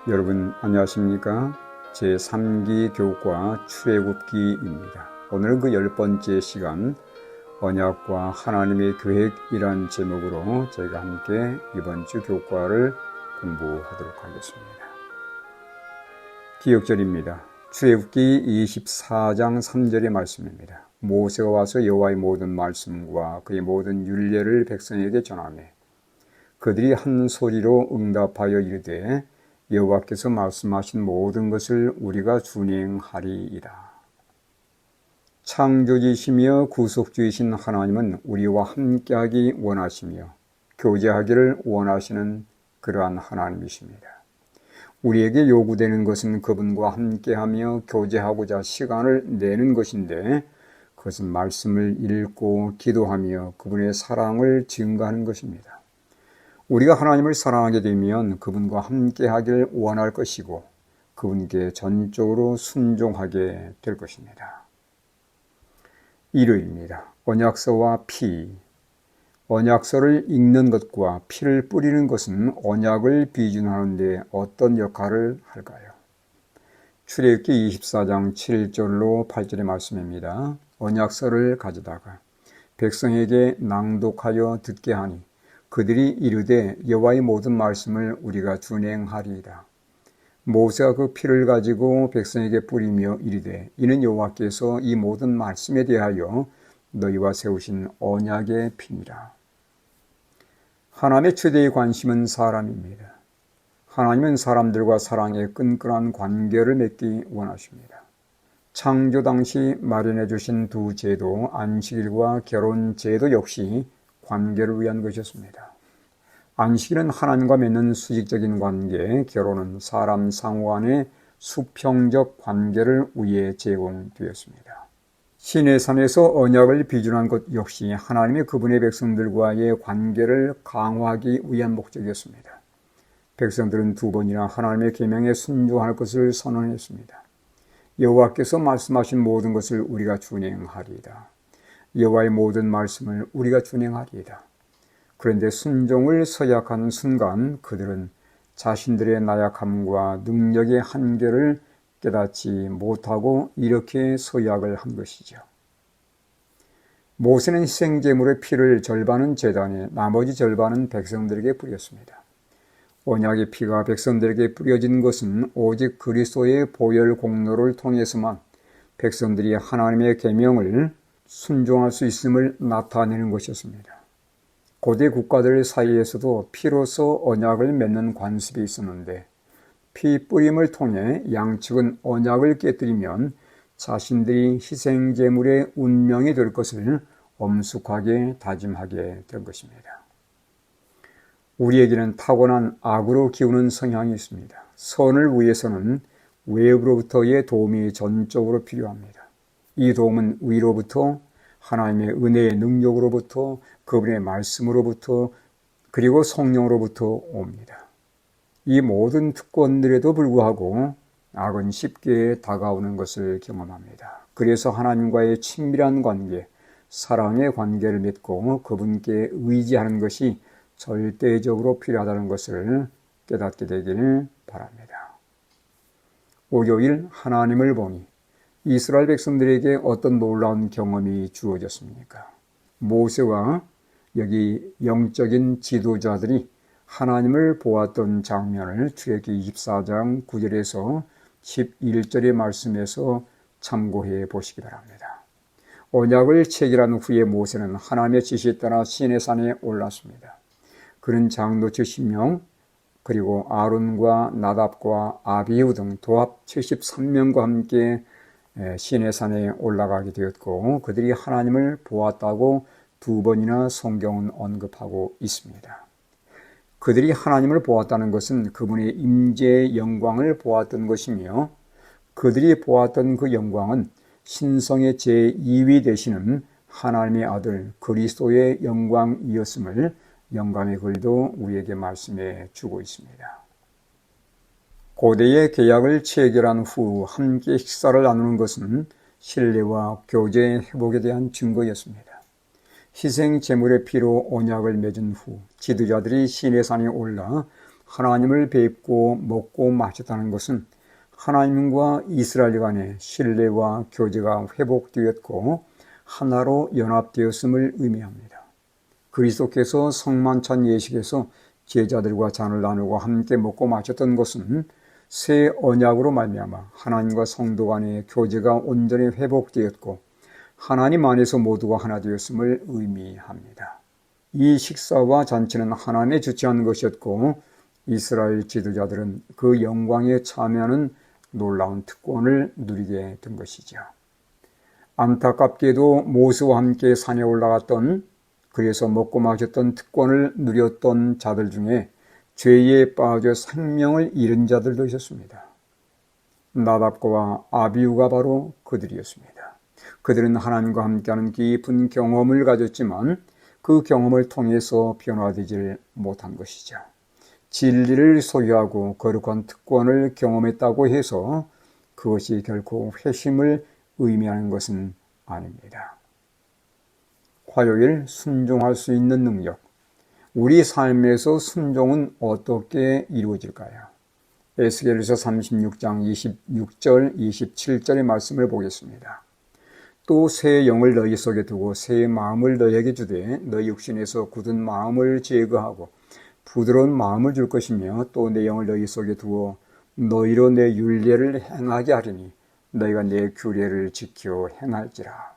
여러분 안녕하십니까? 제3기 교과 출애굽기입니다. 오늘은 그 10번째 시간 언약과 하나님의 계획이란 제목으로 저희가 함께 이번 주 교과를 공부하도록 하겠습니다. 기억절입니다. 출애굽기 24장 3절의 말씀입니다. 모세가 와서 여호와의 모든 말씀과 그의 모든 율례를 백성에게 전하며 그들이 한 소리로 응답하여 이르되 여호와께서 말씀하신 모든 것을 우리가 준행하리이다. 창조주이시며 구속주이신 하나님은 우리와 함께하기 원하시며 교제하기를 원하시는 그러한 하나님이십니다. 우리에게 요구되는 것은 그분과 함께하며 교제하고자 시간을 내는 것인데 그것은 말씀을 읽고 기도하며 그분의 사랑을 증거하는 것입니다. 우리가 하나님을 사랑하게 되면 그분과 함께 하길 원할 것이고 그분께 전적으로 순종하게 될 것입니다. 일요일입니다. 언약서와 피. 언약서를 읽는 것과 피를 뿌리는 것은 언약을 비준하는 데 어떤 역할을 할까요? 출애굽기 24장 7절로 8절의 말씀입니다. 언약서를 가져다가 백성에게 낭독하여 듣게 하니 그들이 이르되 여호와의 모든 말씀을 우리가 준행하리이다. 모세가 그 피를 가지고 백성에게 뿌리며 이르되 이는 여호와께서 이 모든 말씀에 대하여 너희와 세우신 언약의 피니라. 하나님의 최대의 관심은 사람입니다. 하나님은 사람들과 사랑의 끈끈한 관계를 맺기 원하십니다. 창조 당시 마련해 주신 두 제도, 안식일과 결혼 제도 역시 관계를 위한 것이었습니다. 안식일은 하나님과 맺는 수직적인 관계, 결혼은 사람 상호 간의 수평적 관계를 위해 제공되었습니다. 시내산에서 언약을 비준한 것 역시 하나님의 그분의 백성들과의 관계를 강화하기 위한 목적이었습니다. 백성들은 두 번이나 하나님의 계명에 순종할 것을 선언했습니다. 여호와께서 말씀하신 모든 것을 우리가 준행하리이다. 여호와의 모든 말씀을 우리가 준행하리이다. 그런데 순종을 서약하는 순간 그들은 자신들의 나약함과 능력의 한계를 깨닫지 못하고 이렇게 서약을 한 것이죠. 모세는 희생제물의 피를 절반은 제단에 나머지 절반은 백성들에게 뿌렸습니다. 언약의 피가 백성들에게 뿌려진 것은 오직 그리스도의 보혈 공로를 통해서만 백성들이 하나님의 계명을 순종할 수 있음을 나타내는 것이었습니다. 고대 국가들 사이에서도 피로서 언약을 맺는 관습이 있었는데 피 뿌림을 통해 양측은 언약을 깨뜨리면 자신들이 희생제물의 운명이 될 것을 엄숙하게 다짐하게 된 것입니다. 우리에게는 타고난 악으로 기우는 성향이 있습니다. 선을 위해서는 외부로부터의 도움이 전적으로 필요합니다. 이 도움은 위로부터 하나님의 은혜의 능력으로부터 그분의 말씀으로부터 그리고 성령으로부터 옵니다. 이 모든 특권들에도 불구하고 악은 쉽게 다가오는 것을 경험합니다. 그래서 하나님과의 친밀한 관계, 사랑의 관계를 맺고 그분께 의지하는 것이 절대적으로 필요하다는 것을 깨닫게 되기를 바랍니다. 월요일 하나님을 보니 이스라엘 백성들에게 어떤 놀라운 경험이 주어졌습니까? 모세와 여기 영적인 지도자들이 하나님을 보았던 장면을 출애굽기 24장 9절에서 11절의 말씀에서 참고해 보시기 바랍니다. 언약을 체결한 후에 모세는 하나님의 지시에 따라 시내산에 올랐습니다. 그는 장로 70명 그리고 아론과 나답과 아비후 등 도합 73명과 함께 시내산에 올라가게 되었고 그들이 하나님을 보았다고 두 번이나 성경은 언급하고 있습니다. 그들이 하나님을 보았다는 것은 그분의 임재의 영광을 보았던 것이며 그들이 보았던 그 영광은 신성의 제2위 되시는 하나님의 아들 그리스도의 영광이었음을 영감의 글도 우리에게 말씀해 주고 있습니다. 고대의 계약을 체결한 후 함께 식사를 나누는 것은 신뢰와 교제의 회복에 대한 증거였습니다. 희생 제물의 피로 언약을 맺은 후 지도자들이 시내산에 올라 하나님을 뵙고 먹고 마셨다는 것은 하나님과 이스라엘 간의 신뢰와 교제가 회복되었고 하나로 연합되었음을 의미합니다. 그리스도께서 성만찬 예식에서 제자들과 잔을 나누고 함께 먹고 마셨던 것은 새 언약으로 말미암아 하나님과 성도 간의 교제가 온전히 회복되었고 하나님 안에서 모두가 하나 되었음을 의미합니다. 이 식사와 잔치는 하나님의 주최한 것이었고 이스라엘 지도자들은 그 영광에 참여하는 놀라운 특권을 누리게 된 것이죠. 안타깝게도 모세와 함께 산에 올라갔던, 그래서 먹고 마셨던 특권을 누렸던 자들 중에 죄에 빠져 생명을 잃은 자들도 있었습니다. 나답과 아비후가 바로 그들이었습니다. 그들은 하나님과 함께하는 깊은 경험을 가졌지만 그 경험을 통해서 변화되지 못한 것이죠. 진리를 소유하고 거룩한 특권을 경험했다고 해서 그것이 결코 회심을 의미하는 것은 아닙니다. 화요일, 순종할 수 있는 능력. 우리 삶에서 순종은 어떻게 이루어질까요? 에스겔서 36장 26절, 27절의 말씀을 보겠습니다. 또 새 영을 너희 속에 두고 새 마음을 너희에게 주되 너희 육신에서 굳은 마음을 제거하고 부드러운 마음을 줄 것이며 또 내 영을 너희 속에 두어 너희로 내 율례를 행하게 하리니 너희가 내 규례를 지켜 행할지라.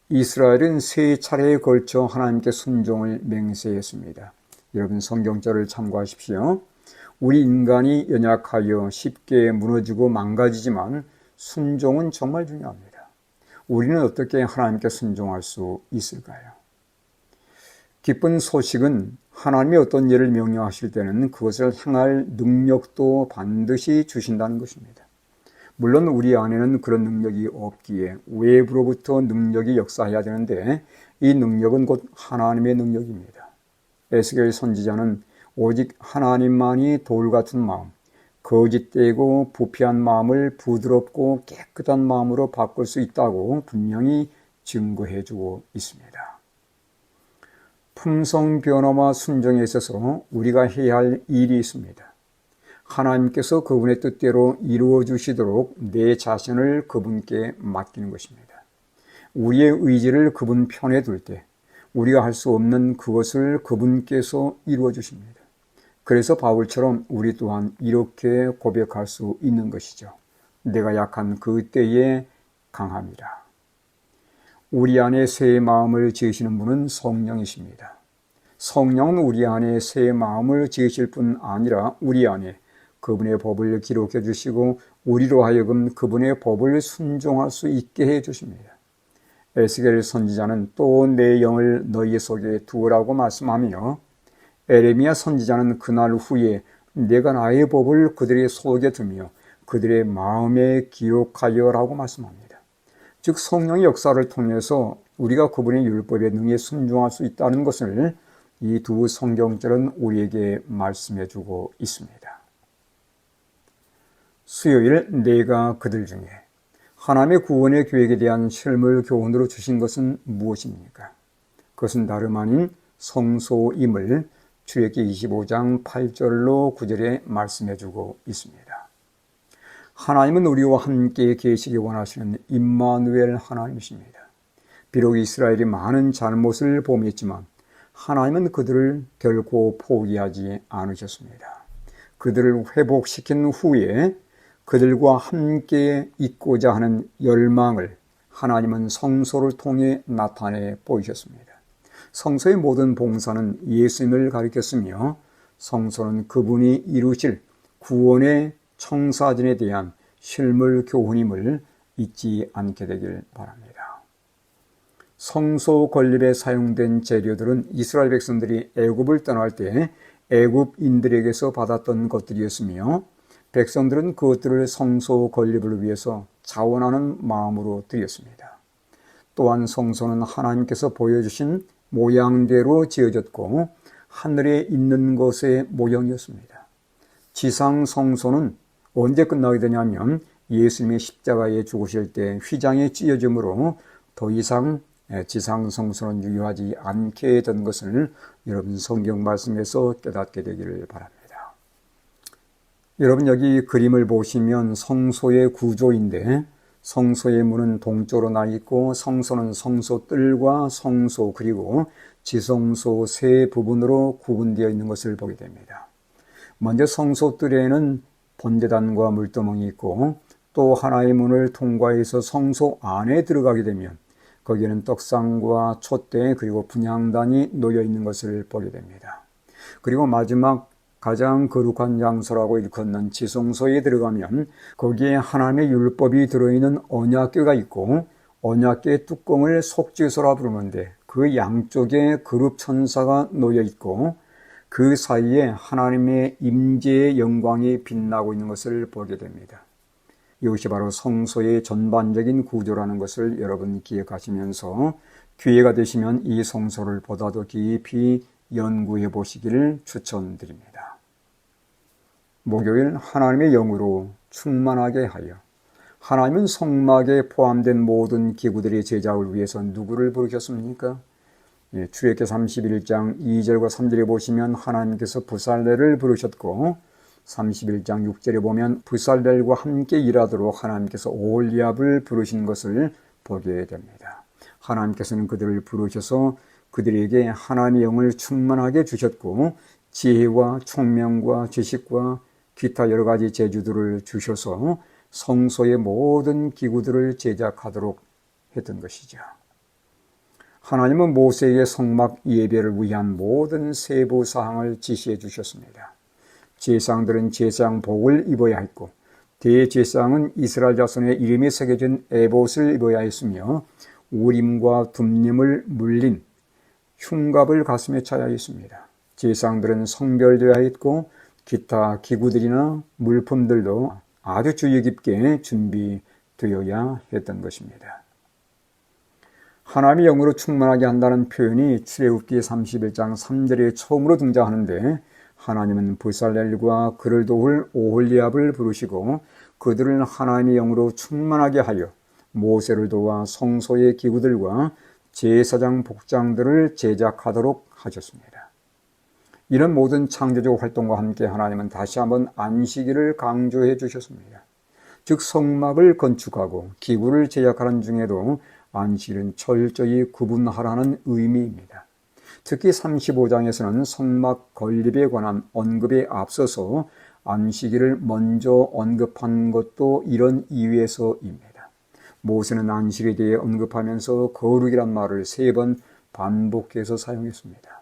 이스라엘은 세 차례에 걸쳐 하나님께 순종을 맹세했습니다. 여러분 성경절을 참고하십시오. 우리 인간이 연약하여 쉽게 무너지고 망가지지만 순종은 정말 중요합니다. 우리는 어떻게 하나님께 순종할 수 있을까요? 기쁜 소식은 하나님이 어떤 일을 명령하실 때는 그것을 행할 능력도 반드시 주신다는 것입니다. 물론 우리 안에는 그런 능력이 없기에 외부로부터 능력이 역사해야 되는데 이 능력은 곧 하나님의 능력입니다. 에스겔 선지자는 오직 하나님만이 돌 같은 마음, 거짓되고 부패한 마음을 부드럽고 깨끗한 마음으로 바꿀 수 있다고 분명히 증거해주고 있습니다. 품성 변화와 순종에 있어서 우리가 해야 할 일이 있습니다. 하나님께서 그분의 뜻대로 이루어 주시도록 내 자신을 그분께 맡기는 것입니다. 우리의 의지를 그분 편에 둘 때 우리가 할 수 없는 그것을 그분께서 이루어 주십니다. 그래서 바울처럼 우리 또한 이렇게 고백할 수 있는 것이죠. 내가 약한 그 때에 강함이라. 우리 안에 새 마음을 지으시는 분은 성령이십니다. 성령은 우리 안에 새 마음을 지으실 뿐 아니라 우리 안에 그분의 법을 기록해 주시고 우리로 하여금 그분의 법을 순종할 수 있게 해 주십니다. 에스겔 선지자는 또 내 영을 너희 속에 두으라고 말씀하며 에레미야 선지자는 그날 후에 내가 나의 법을 그들의 속에 두며 그들의 마음에 기록하여라고 말씀합니다. 즉 성령의 역사를 통해서 우리가 그분의 율법에 능히 순종할 수 있다는 것을 이 두 성경절은 우리에게 말씀해 주고 있습니다. 수요일 내가 그들 중에 하나님의 구원의 계획에 대한 실물 교훈으로 주신 것은 무엇입니까? 그것은 다름 아닌 성소임을 출애굽기 25장 8절로 9절에 말씀해 주고 있습니다. 하나님은 우리와 함께 계시기 원하시는 임마누엘 하나님이십니다. 비록 이스라엘이 많은 잘못을 범했지만 하나님은 그들을 결코 포기하지 않으셨습니다. 그들을 회복시킨 후에 그들과 함께 있고자 하는 열망을 하나님은 성소를 통해 나타내 보이셨습니다. 성소의 모든 봉사는 예수님을 가리켰으며 성소는 그분이 이루실 구원의 청사진에 대한 실물 교훈임을 잊지 않게 되길 바랍니다. 성소 건립에 사용된 재료들은 이스라엘 백성들이 애굽을 떠날 때 애굽인들에게서 받았던 것들이었으며 백성들은 그것들을 성소 건립을 위해서 자원하는 마음으로 드렸습니다. 또한 성소는 하나님께서 보여주신 모양대로 지어졌고 하늘에 있는 것의 모형이었습니다. 지상 성소는 언제 끝나게 되냐면 예수님이 십자가에 죽으실 때 휘장이 찢어짐으로 더 이상 지상 성소는 유효하지 않게 된 것을 여러분 성경 말씀에서 깨닫게 되기를 바랍니다. 여러분 여기 그림을 보시면 성소의 구조인데 성소의 문은 동쪽으로 나 있고 성소는 성소 뜰과 성소 그리고 지성소 세 부분으로 구분되어 있는 것을 보게 됩니다. 먼저 성소 뜰에는 번제단과 물두멍이 있고 또 하나의 문을 통과해서 성소 안에 들어가게 되면 거기에는 떡상과 촛대 그리고 분향단이 놓여 있는 것을 보게 됩니다. 그리고 마지막 가장 거룩한 장소라고 일컫는 지성소에 들어가면 거기에 하나님의 율법이 들어있는 언약궤가 있고 언약궤의 뚜껑을 속죄소라 부르는데 그 양쪽에 거룩 천사가 놓여 있고 그 사이에 하나님의 임재의 영광이 빛나고 있는 것을 보게 됩니다. 이것이 바로 성소의 전반적인 구조라는 것을 여러분 기억하시면서 기회가 되시면 이 성소를 보다 더 깊이 연구해 보시기를 추천드립니다. 목요일 하나님의 영으로 충만하게 하여 하나님은 성막에 포함된 모든 기구들의 제작을 위해서 누구를 부르셨습니까? 출애굽기 31장 2절과 3절에 보시면 하나님께서 부살렐을 부르셨고 31장 6절에 보면 부살렐과 함께 일하도록 하나님께서 오홀리압을 부르신 것을 보게 됩니다. 하나님께서는 그들을 부르셔서 그들에게 하나님의 영을 충만하게 주셨고 지혜와 총명과 지식과 기타 여러 가지 재주들을 주셔서 성소의 모든 기구들을 제작하도록 했던 것이죠. 하나님은 모세에게 성막 예배를 위한 모든 세부 사항을 지시해 주셨습니다. 제사장들은 제사장복을 입어야 했고 대제사장은 이스라엘 자손의 이름이 새겨진 에봇을 입어야 했으며 우림과 둠림을 물린 흉갑을 가슴에 차야 했습니다. 제사장들은 성별되어야 했고 기타 기구들이나 물품들도 아주 주의 깊게 준비되어야 했던 것입니다. 하나님의 영으로 충만하게 한다는 표현이 출애굽기 31장 3절에 처음으로 등장하는데 하나님은 부살렐과 그를 도울 오홀리압을 부르시고 그들을 하나님의 영으로 충만하게 하여 모세를 도와 성소의 기구들과 제사장 복장들을 제작하도록 하셨습니다. 이런 모든 창조적 활동과 함께 하나님은 다시 한번 안식일을 강조해 주셨습니다. 즉 성막을 건축하고 기구를 제작하는 중에도 안식일은 철저히 구분하라는 의미입니다. 특히 35장에서는 성막 건립에 관한 언급에 앞서서 안식일을 먼저 언급한 것도 이런 이유에서입니다. 모세는 안식일에 대해 언급하면서 거룩이란 말을 3번 반복해서 사용했습니다.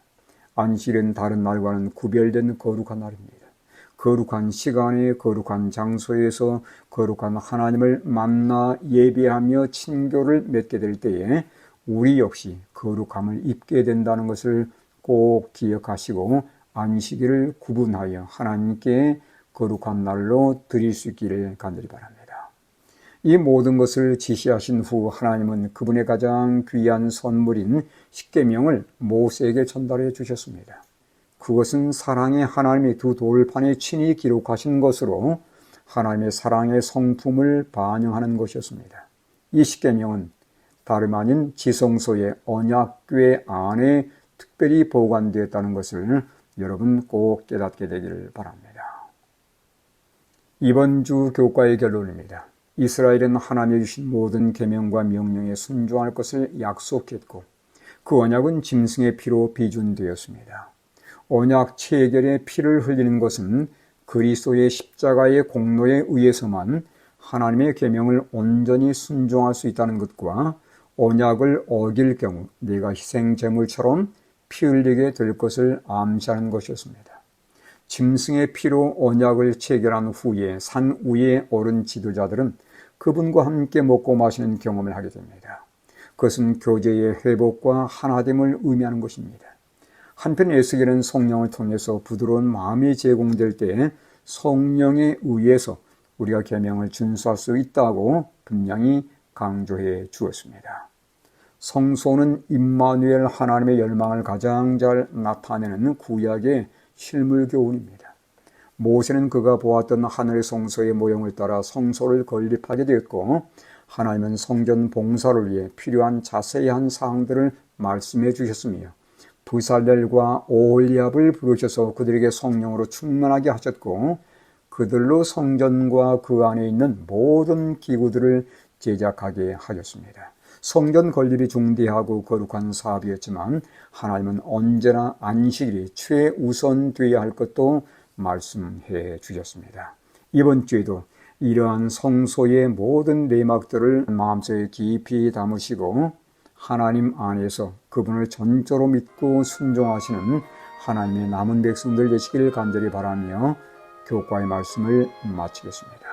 안식일은 다른 날과는 구별된 거룩한 날입니다. 거룩한 시간에 거룩한 장소에서 거룩한 하나님을 만나 예배하며 친교를 맺게 될 때에 우리 역시 거룩함을 입게 된다는 것을 꼭 기억하시고 안식일을 구분하여 하나님께 거룩한 날로 드릴 수 있기를 간절히 바랍니다. 이 모든 것을 지시하신 후 하나님은 그분의 가장 귀한 선물인 십계명을 모세에게 전달해 주셨습니다. 그것은 사랑의 하나님의 두 돌판에 친히 기록하신 것으로 하나님의 사랑의 성품을 반영하는 것이었습니다. 이 십계명은 다름 아닌 지성소의 언약궤 안에 특별히 보관되었다는 것을 여러분 꼭 깨닫게 되기를 바랍니다. 이번 주 교과의 결론입니다. 이스라엘은 하나님이 주신 모든 계명과 명령에 순종할 것을 약속했고 그 언약은 짐승의 피로 비준되었습니다. 언약 체결의 피를 흘리는 것은 그리스도의 십자가의 공로에 의해서만 하나님의 계명을 온전히 순종할 수 있다는 것과 언약을 어길 경우 내가 희생제물처럼 피 흘리게 될 것을 암시하는 것이었습니다. 짐승의 피로 언약을 체결한 후에 산 위에 오른 지도자들은 그분과 함께 먹고 마시는 경험을 하게 됩니다. 그것은 교제의 회복과 하나됨을 의미하는 것입니다. 한편 에스겔은 성령을 통해서 부드러운 마음이 제공될 때 성령에 의해서 우리가 계명을 준수할 수 있다고 분명히 강조해 주었습니다. 성소는 임마누엘 하나님의 열망을 가장 잘 나타내는 구약의 실물 교훈입니다. 모세는 그가 보았던 하늘의 성소의 모형을 따라 성소를 건립하게 되었고 하나님은 성전 봉사를 위해 필요한 자세한 사항들을 말씀해 주셨으며 부살렐과 오홀리압을 부르셔서 그들에게 성령으로 충만하게 하셨고 그들로 성전과 그 안에 있는 모든 기구들을 제작하게 하였습니다. 성전 건립이 중대하고 거룩한 사업이었지만 하나님은 언제나 안식일이 최우선되어야 할 것도 말씀해 주셨습니다. 이번 주에도 이러한 성소의 모든 내막들을 마음속에 깊이 담으시고 하나님 안에서 그분을 전적으로 믿고 순종하시는 하나님의 남은 백성들 되시길 간절히 바라며 교과의 말씀을 마치겠습니다.